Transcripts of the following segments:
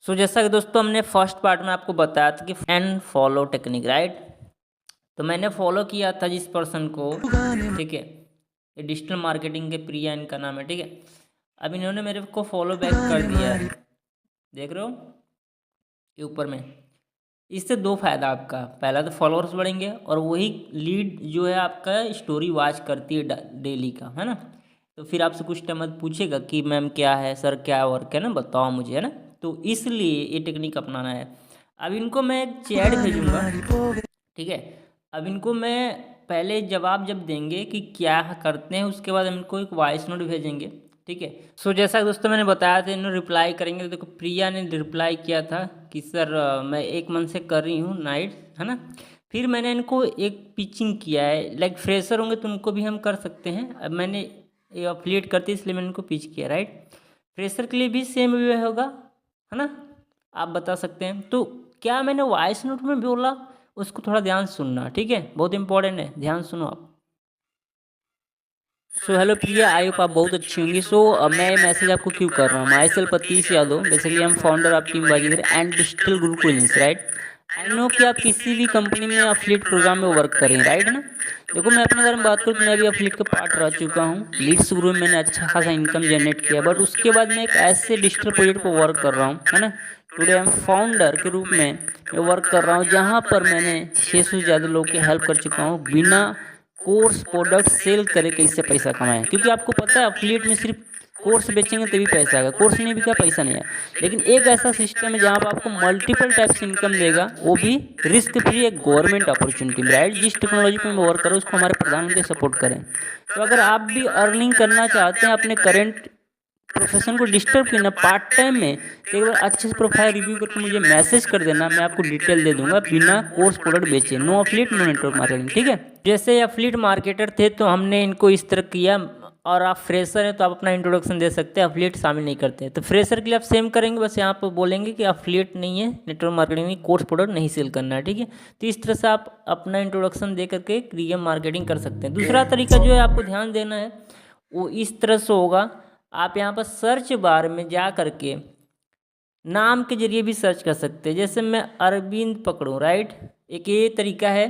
सो जैसा कि दोस्तों हमने फर्स्ट पार्ट में आपको बताया था कि एंड फॉलो टेक्निक, राइट। तो मैंने फॉलो किया था जिस पर्सन को, ठीक है, ये डिजिटल मार्केटिंग के प्रिया इनका नाम है, ठीक है। अब इन्होंने मेरे को फॉलो बैक कर दिया है, देख रहे हो ये ऊपर में। इससे दो फायदा आपका, पहला तो फॉलोअर्स बढ़ेंगे और वही लीड जो है आपका स्टोरी वॉच करती है डेली का, है ना। तो फिर आपसे कुछ टाइम बाद पूछेगा कि मैम क्या है, सर क्या वर्क है ना, बताओ मुझे, है ना। तो इसलिए ये टेक्निक अपनाना है। अब इनको मैं एक चैट भेजूंगा, ठीक है। अब इनको मैं पहले जवाब जब देंगे कि क्या करते हैं, उसके बाद हम इनको एक वॉइस नोट भेजेंगे, ठीक है। सो जैसा दोस्तों मैंने बताया था इन्होंने रिप्लाई करेंगे। तो देखो प्रिया ने रिप्लाई किया था कि सर मैं 1 मंथ से कर रही हूँ नाइट, है ना। फिर मैंने इनको एक पिचिंग किया है, लाइक फ्रेशर होंगे तो उनको भी हम कर सकते हैं। अब मैंने ये अफिलिएट करती इसलिए मैंने इनको पिच किया, राइट। फ्रेशर के लिए भी सेम वे होगा, है ना, आप बता सकते हैं। तो क्या मैंने वॉइस नोट में बोला उसको थोड़ा ध्यान सुनना, ठीक है, बहुत इंपॉर्टेंट है, ध्यान सुनो आप। So hello Priya, I hope आप बहुत अच्छी होंगी। सो मैं ये मैसेज आपको क्यों कर रहा हूँ, माई सेल्फ पतीश यादव, बेसिकली हम founder of team Baazigar and digital Gurukul agency, right. I know कि आप किसी भी कंपनी में अफिलिएट प्रोग्राम में वर्क करें, राइट ना। देखो मैं अपने बारे में बात करूँ तो मैं भी अफिलिएट का पार्ट रह चुका हूँ। लीड्स ग्रुप में मैंने अच्छा खासा इनकम जनरेट किया, बट उसके बाद मैं एक ऐसे डिजिटल प्रोजेक्ट पर वर्क कर रहा हूँ, है ना। टुडे आई एम फाउंडर के रूप में मैं वर्क कर रहा हूँ, जहाँ पर मैंने 600 से ज़्यादा लोगों की हेल्प कर चुका हूँ बिना कोर्स प्रोडक्ट सेल करे कैसे पैसा कमाएं। क्योंकि आपको पता है अफिलिएट में सिर्फ कोर्स बेचेंगे तभी पैसा आएगा, कोर्स नहीं बिका पैसा नहीं आया। लेकिन एक ऐसा सिस्टम है जहाँ पर आपको मल्टीपल टाइप से इनकम देगा, वो भी रिस्क फ्री, एक गवर्नमेंट अपॉर्चुनिटी में, राइट। जिस टेक्नोलॉजी पर मैं वर्क करूँ उसको हमारे प्रधानमंत्री सपोर्ट करें। तो अगर आप भी अर्निंग करना चाहते हैं अपने करेंट प्रोफेशन को डिस्टर्ब करना पार्ट टाइम में, तो एक बार अच्छे से प्रोफाइल रिव्यू करके मुझे मैसेज कर देना, मैं आपको डिटेल दे दूंगा बिना कोर्स प्रोडक्ट बेचे, no affiliate no network marketing, ठीक है। जैसे अफिलिएट मार्केटर थे तो हमने इनको इस तरह किया, और आप फ्रेशर हैं तो आप अपना इंट्रोडक्शन दे सकते हैं, अफिलिएट शामिल नहीं करते। तो फ्रेशर के लिए आप सेम करेंगे, बस यहाँ पर बोलेंगे कि अफिलिएट नहीं है, नेटवर्क मार्केटिंग नहीं, कोर्स प्रोडक्ट नहीं सेल करना है, ठीक है। तो इस तरह से आप अपना इंट्रोडक्शन दे करके क्रिएटिव मार्केटिंग कर सकते हैं। दूसरा तरीका जो है आपको ध्यान देना है वो इस तरह से होगा, आप यहाँ पर सर्च बार में जा करके नाम के जरिए भी सर्च कर सकते हैं। जैसे मैं अरविंद पकड़ूँ, राइट, एक ये तरीका है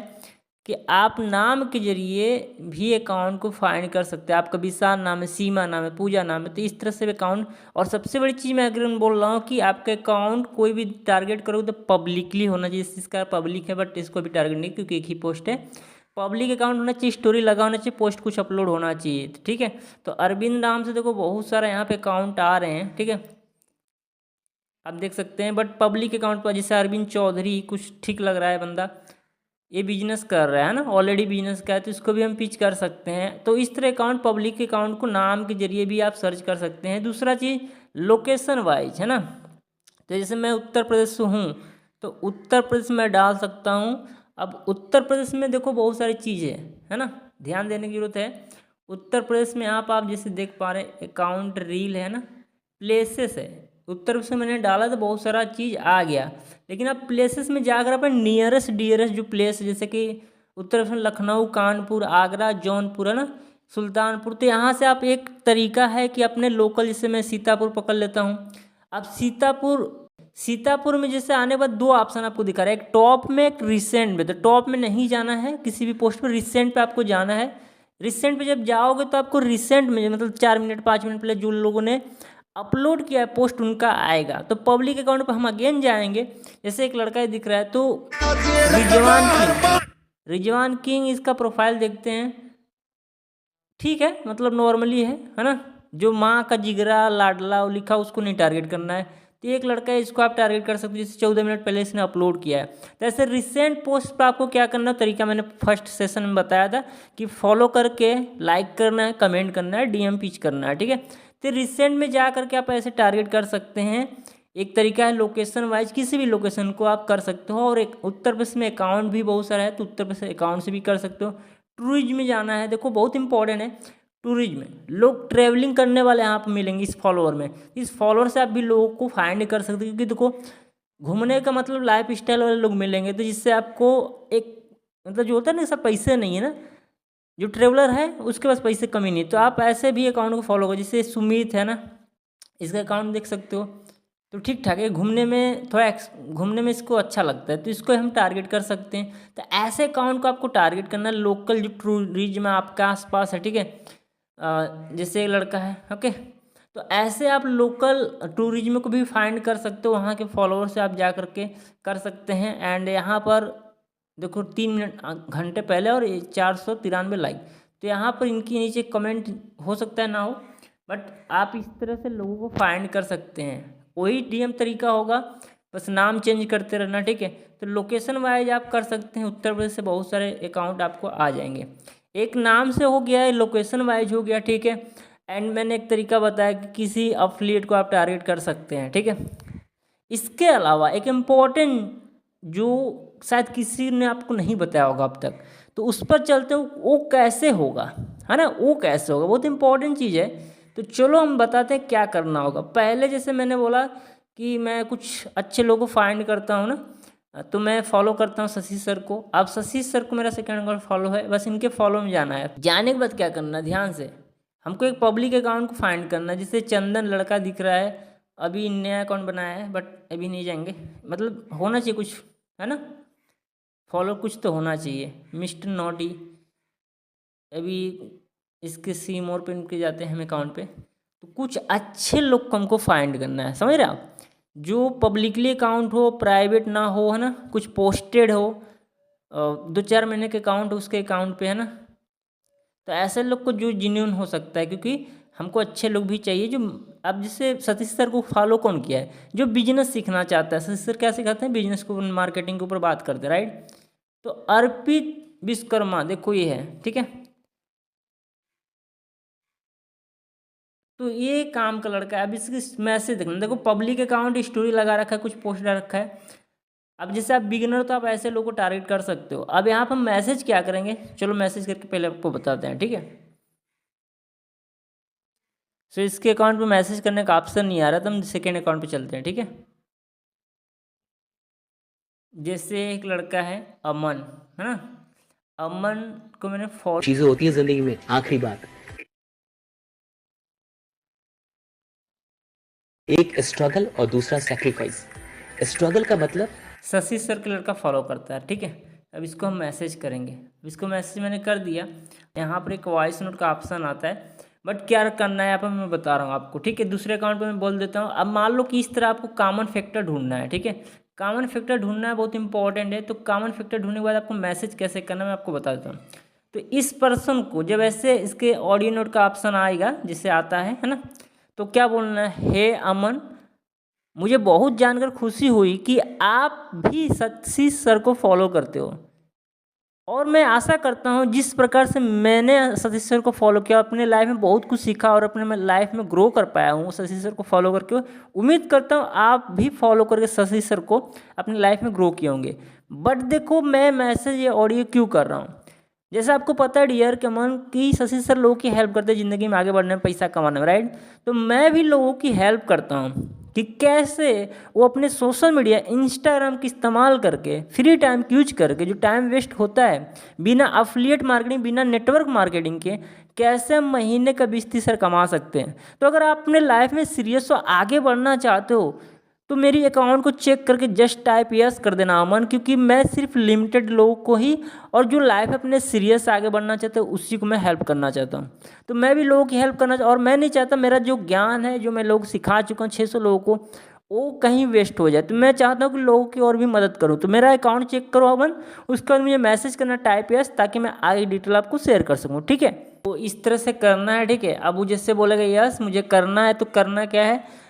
कि आप नाम के जरिए भी अकाउंट को फाइंड कर सकते हैं। आपका विशाल नाम है, सीमा नाम है, पूजा नाम है, तो इस तरह से अकाउंट। और सबसे बड़ी चीज़ मैं अगर बोल रहा हूँ कि आपका अकाउंट कोई भी टारगेट करोगे तो पब्लिकली होना चाहिए। इसका पब्लिक है बट इसको भी टारगेट नहीं, क्योंकि एक ही पोस्ट है। पब्लिक अकाउंट होना चाहिए, स्टोरी लगा होना चाहिए, पोस्ट कुछ अपलोड होना चाहिए, ठीक है। तो अरविंद नाम से देखो बहुत सारा यहाँ पे अकाउंट आ रहे हैं, ठीक है, आप देख सकते हैं। बट पब्लिक अकाउंट पर जैसे अरविंद चौधरी कुछ ठीक लग रहा है बंदा, ये बिजनेस कर रहा है ना, ऑलरेडी बिजनेस का है, तो इसको भी हम पिच कर सकते हैं। तो इस तरह अकाउंट, पब्लिक अकाउंट को नाम के जरिए भी आप सर्च कर सकते हैं। दूसरा चीज़ लोकेशन वाइज, है ना। तो जैसे मैं उत्तर प्रदेश से हूँ तो उत्तर प्रदेश में डाल सकता हूँ। अब उत्तर प्रदेश में देखो बहुत सारी चीज़ें है ना, ध्यान देने की जरूरत है। उत्तर प्रदेश में आप जैसे देख पा रहे अकाउंट रील है ना, प्लेसेस है। उत्तर प्रदेश में मैंने डाला तो बहुत सारा चीज़ आ गया, लेकिन आप प्लेसेस में जाकर अपन नियरेस्ट डियरेस्ट जो प्लेस, जैसे कि उत्तर प्रदेश में लखनऊ, कानपुर, आगरा, जौनपुर, है ना, सुल्तानपुर। तो यहाँ से आप एक तरीका है कि अपने लोकल, जैसे मैं सीतापुर पकड़ लेता हूँ। अब सीतापुर में जैसे आने के बाद दो ऑप्शन आपको दिखा रहा है, एक टॉप में एक रिसेंट में। तो टॉप में नहीं जाना है किसी भी पोस्ट पर, रिसेंट पे आपको जाना है। रिसेंट पे जब जाओगे तो आपको रिसेंट में मतलब 4 मिनट 5 मिनट पहले जो लोगों ने अपलोड किया है पोस्ट उनका आएगा। तो पब्लिक अकाउंट पर हम अगेन जाएंगे, जैसे एक लड़का दिख रहा है तो रिजवान किंग इसका प्रोफाइल देखते हैं, ठीक है, मतलब नॉर्मली है ना। जो माँ का जिगरा लाडला लिखा उसको नहीं टारगेट करना है। तो एक लड़का है, इसको आप टारगेट कर सकते हो, जैसे 14 मिनट पहले इसने अपलोड किया है। तो ऐसे रिसेंट पोस्ट पर आपको क्या करना है, तरीका मैंने फर्स्ट सेशन में बताया था कि फॉलो करके लाइक करना है, कमेंट करना है, डीएम पिच करना है, ठीक है। तो रिसेंट में जा करके आप ऐसे टारगेट कर सकते हैं। एक तरीका है लोकेशन वाइज, किसी भी लोकेशन को आप कर सकते हो। और एक उत्तर प्रदेश में अकाउंट भी बहुत सारा है, तो उत्तर प्रदेश अकाउंट से भी कर सकते हो। टूरिज्म में जाना है, देखो बहुत इंपॉर्टेंट है। टूरिज्म में लोग ट्रैवलिंग करने वाले यहाँ पर मिलेंगे इस फॉलोअर में। इस फॉलोअर से आप भी लोगों को फाइंड कर सकते हो, क्योंकि देखो घूमने का मतलब लाइफ स्टाइल वाले लोग मिलेंगे, तो जिससे आपको एक मतलब जो होता है ना, सब पैसे नहीं है ना, जो ट्रेवलर है उसके पास पैसे कमी नहीं। तो आप ऐसे भी अकाउंट को फॉलो करो, जैसे सुमित है ना, इसका अकाउंट देख सकते हो, तो ठीक ठाक है, घूमने में थोड़ा घूमने में इसको अच्छा लगता है, तो इसको हम टारगेट कर सकते हैं। तो ऐसे अकाउंट को आपको टारगेट करना है, लोकल जो टूरिज्म आपके आसपास है, ठीक है। जैसे एक लड़का है, ओके, तो ऐसे आप लोकल टूरिज्म को भी फाइंड कर सकते हो, वहाँ के फॉलोअर से आप जा करके कर सकते हैं। एंड यहाँ पर देखो 3 घंटे पहले और 493 लाइक, तो यहाँ पर इनके नीचे कमेंट हो सकता है ना हो, बट आप इस तरह से लोगों को फाइंड कर सकते हैं। वही डीएम तरीका होगा, बस नाम चेंज करते रहना, ठीक है। तो लोकेशन वाइज आप कर सकते हैं, उत्तर प्रदेश से बहुत सारे अकाउंट आपको आ जाएंगे। एक नाम से हो गया है, लोकेशन वाइज हो गया, ठीक है। एंड मैंने एक तरीका बताया कि किसी अफिलिएट को आप टारगेट कर सकते हैं, ठीक है। इसके अलावा एक इम्पॉर्टेंट जो शायद किसी ने आपको नहीं बताया होगा अब तक, तो उस पर चलते हो, वो कैसे होगा, है ना, वो कैसे होगा, बहुत इंपॉर्टेंट चीज़ है। तो चलो हम बताते हैं क्या करना होगा। पहले जैसे मैंने बोला कि मैं कुछ अच्छे लोगों को फाइंड करता हूँ ना, तो मैं फॉलो करता हूँ शशि सर को। अब शशि सर को मेरा सेकंड अकाउंट फॉलो है, बस इनके फॉलो में जाना है। जाने के बाद क्या करना है, ध्यान से हमको एक पब्लिक अकाउंट को फाइंड करना है, जिससे चंदन लड़का दिख रहा है, अभी नया अकाउंट बनाया है, बट अभी नहीं जाएंगे, मतलब होना चाहिए कुछ, है ना, फॉलो कुछ तो होना चाहिए। मिस्टर नोटी, अभी इसके सी मोर पे इनके जाते हैं हम अकाउंट पे, तो कुछ अच्छे लोग को हमको फाइंड करना है, समझ रहे आप, जो पब्लिकली अकाउंट हो, प्राइवेट ना हो, है ना, कुछ पोस्टेड हो, 2-4 महीने के अकाउंट उसके अकाउंट पे, है ना। तो ऐसे लोग को जो जेन्युइन हो सकता है, क्योंकि हमको अच्छे लोग भी चाहिए जो, अब जैसे सतीश सर को फॉलो कौन किया है, जो बिजनेस सीखना चाहता है। सतीश सर क्या सिखाते हैं, बिजनेस को, मार्केटिंग के ऊपर बात करते हैं, राइट। तो अर्पित विश्वकर्मा, देखो ये है, ठीक है। तो ये काम का लड़का है। अब इसकी मैसेज देखना, देखो पब्लिक अकाउंट, स्टोरी लगा रखा है, कुछ पोस्ट डाल रखा है। अब जैसे आप बिगिनर हो तो आप ऐसे लोगों को टारगेट कर सकते हो। अब यहाँ पर हम मैसेज क्या करेंगे, चलो मैसेज करके पहले आपको बताते हैं, ठीक है। सो इसके अकाउंट पे मैसेज करने का ऑप्शन नहीं आ रहा, तो हम सेकेंड अकाउंट पे चलते हैं, ठीक है। जैसे एक लड़का है अमन, है ना, अमन को मैंने फॉलो, चीजें होती है जिंदगी में, आखिरी बात, एक स्ट्रगल और दूसरा सेक्रीफाइस। स्ट्रगल का मतलब शशि सर के लड़का फॉलो करता है, ठीक है। अब इसको हम मैसेज करेंगे, अब इसको मैसेज मैंने कर दिया। यहाँ पर एक वॉइस नोट का ऑप्शन आता है, बट क्या करना है यहाँ पर मैं बता रहा हूँ आपको, ठीक है। दूसरे अकाउंट पे मैं बोल देता हूँ। अब मान लो कि इस तरह आपको कॉमन फैक्टर ढूंढना है, ठीक है। कॉमन फैक्टर ढूंढना है, बहुत इंपॉर्टेंट है। तो कॉमन फैक्टर ढूंढने के बाद आपको मैसेज कैसे करना है मैं आपको बता देता हूँ। तो इस पर्सन को जब ऐसे इसके ऑडियो नोट का ऑप्शन आएगा, जिससे आता है ना, तो क्या बोलना है, हे अमन, मुझे बहुत जानकर खुशी हुई कि आप भी सतीश सर को फॉलो करते हो, और मैं आशा करता हूँ जिस प्रकार से मैंने सतीश सर को फॉलो किया, अपने लाइफ में बहुत कुछ सीखा और अपने लाइफ में ग्रो कर पाया हूँ सतीश सर को फॉलो करके। उम्मीद करता हूँ आप भी फॉलो करके सतीश सर को अपनी लाइफ में ग्रो किए होंगे। बट देखो मैं मैसेज ये ऑडियो क्यों कर रहा हूँ, जैसे आपको पता है डियर कमन कि शशि सर लोगों की हेल्प करते हैं ज़िंदगी में आगे बढ़ने में, पैसा कमाने में, राइट। तो मैं भी लोगों की हेल्प करता हूँ कि कैसे वो अपने सोशल मीडिया, इंस्टाग्राम का इस्तेमाल करके, फ्री टाइम यूज करके, जो टाइम वेस्ट होता है बिना अफिलिएट मार्केटिंग, बिना नेटवर्क मार्केटिंग के, कैसे हम महीने का 20-30 हज़ार कमा सकते हैं। तो अगर आप अपने लाइफ में सीरियस हो, आगे बढ़ना चाहते हो, तो मेरी अकाउंट को चेक करके जस्ट टाइप यस कर देना अमन, क्योंकि मैं सिर्फ लिमिटेड लोगों को ही, और जो लाइफ अपने सीरियस आगे बढ़ना चाहते हैं उसी को मैं हेल्प करना चाहता हूँ। तो मैं भी लोगों की हेल्प करना और मैं नहीं चाहता मेरा जो ज्ञान है, जो मैं लोग सिखा चुका हूँ 600 लोगों को, वो कहीं वेस्ट हो जाए। तो मैं चाहता हूँ कि लोगों की और भी मदद करूँ। तो मेरा अकाउंट चेक करो अमन, उसके बाद मुझे मैसेज करना टाइप यस, ताकि मैं आगे डिटेल आपको शेयर कर सकूँ, ठीक है। तो इस तरह से करना है, ठीक है। अब वो जैसे बोलेगा यस मुझे करना है, तो करना क्या है,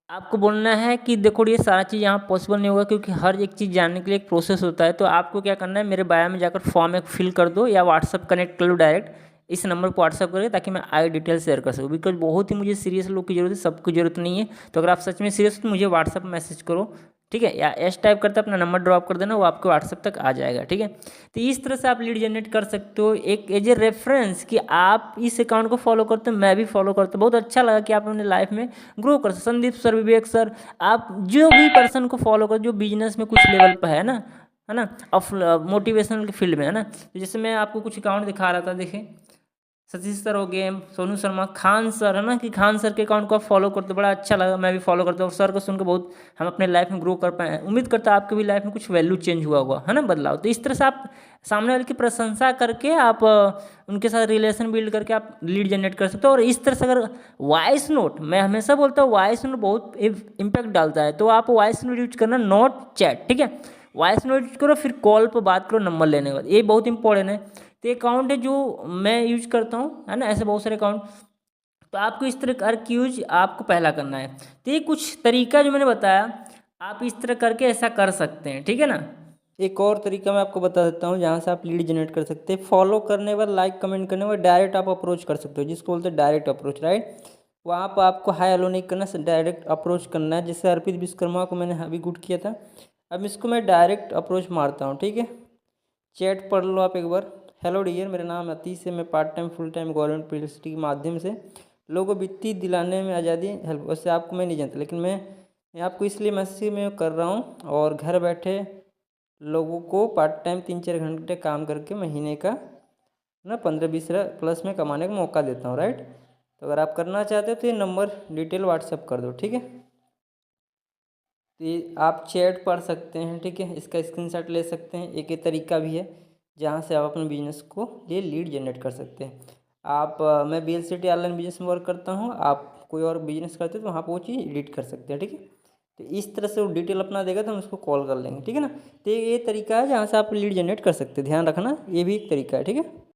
आपको बोलना है कि देखो ये सारा चीज़ यहाँ पॉसिबल नहीं होगा, क्योंकि हर एक चीज़ जानने के लिए एक प्रोसेस होता है। तो आपको क्या करना है, मेरे बायो में जाकर फॉर्म एक फिल कर दो, या व्हाट्सअप कनेक्ट कर लो डायरेक्ट, इस नंबर पर व्हाट्सअप करें, ताकि मैं आगे डिटेल शेयर कर सकूँ। बिकॉज बहुत ही मुझे सीरियस लोग की जरूरत है, सबको जरूरत नहीं है। तो अगर आप सच में सीरियस हो तो मुझे व्हाट्सअप मैसेज करो, ठीक है, या एस टाइप करते अपना नंबर ड्रॉप कर देना, वो आपके व्हाट्सएप तक आ जाएगा, ठीक है। तो इस तरह से आप लीड जनरेट कर सकते हो, एक एज ए रेफरेंस कि आप इस अकाउंट को फॉलो करते हो, मैं भी फॉलो करता हूँ। बहुत अच्छा लगा कि आप अपने लाइफ में ग्रो कर सकते। संदीप सर, विवेक सर, आप जो भी पर्सन को फॉलो करो जो बिजनेस में कुछ लेवल पर है ना, ऑफ मोटिवेशनल के फील्ड में, है ना। तो जैसे मैं आपको कुछ अकाउंट दिखा रहा था, देखें सतीश सर हो गए, सोनू शर्मा, खान सर है ना, कि खान सर के अकाउंट को आप फॉलो करते हो, बड़ा अच्छा लगा, मैं भी फॉलो करता हूँ। और सर को सुनकर बहुत हम अपने लाइफ में ग्रो कर पाए। उम्मीद करता हूँ आपके भी लाइफ में कुछ वैल्यू चेंज हुआ होगा, है ना, बदलाव। तो इस तरह से आप सामने वाले की प्रशंसा करके आप उनके साथ रिलेशन बिल्ड करके आप लीड जनरेट कर सकते हो। और इस तरह से अगर वॉइस नोट, मैं हमेशा बोलता हूँ वॉइस नोट बहुत इम्पैक्ट डालता है, तो आप वॉइस नोट यूज करना, नॉट चैट, ठीक है। वॉइस नोट यूज करो, फिर कॉल पर बात करो नंबर लेने के बाद, ये बहुत इंपॉर्टेंट है। तो अकाउंट है जो मैं यूज करता हूँ, है ना, ऐसे बहुत सारे अकाउंट। तो आपको इस तरह अर्क यूज आपको पहला करना है। तो ये कुछ तरीका जो मैंने बताया, आप इस तरह करके ऐसा कर सकते हैं, ठीक है ना। एक और तरीका मैं आपको बता देता हूँ जहाँ से आप लीड जनरेट कर सकते हैं। फॉलो करने के बाद, लाइक कमेंट करने के बाद डायरेक्ट आप अप्रोच कर सकते हो, जिसको बोलते हैं डायरेक्ट अप्रोच, राइट। वहाँ पर आपको हाई हेलो नहीं करना, डायरेक्ट अप्रोच करना है। जैसे अर्पित विश्वकर्मा को मैंने अभी गुड किया था, अब इसको मैं डायरेक्ट अप्रोच मारता हूँ, ठीक है। चैट पढ़ लो आप एक बार। हेलो डियर, मेरा नाम अतीश है, मैं part time full time government publicity के माध्यम से लोगों को वित्तीय दिलाने में आज़ादी हेल्प। वैसे आपको मैं नहीं जानता, लेकिन मैं आपको इसलिए मैसेज में कर रहा हूँ, और घर बैठे लोगों को पार्ट टाइम 3-4 घंटे काम करके महीने का ना 15-20 प्लस में कमाने का मौका देता हूँ, राइट। तो अगर आप करना चाहते हो तो ये नंबर डिटेल व्हाट्सएप कर दो, ठीक है। तो ये आप चैट पढ़ सकते हैं, ठीक है, इसका स्क्रीनशॉट ले सकते हैं। एक ये तरीका भी है जहाँ से आप अपने बिजनेस को लिए लीड जनरेट कर सकते हैं। आप मैं BLCT ऑनलाइन बिजनेस में वर्क करता हूँ, आप कोई और बिजनेस करते हो तो वहाँ पर वो चीज़ एडिट कर सकते हैं, ठीक है। तो इस तरह से वो डिटेल अपना देगा तो हम उसको कॉल कर लेंगे, ठीक है ना। तो ये तरीका है जहाँ से आप लीड जनरेट कर सकते हैं, ध्यान रखना, ये भी एक तरीका है, ठीक है।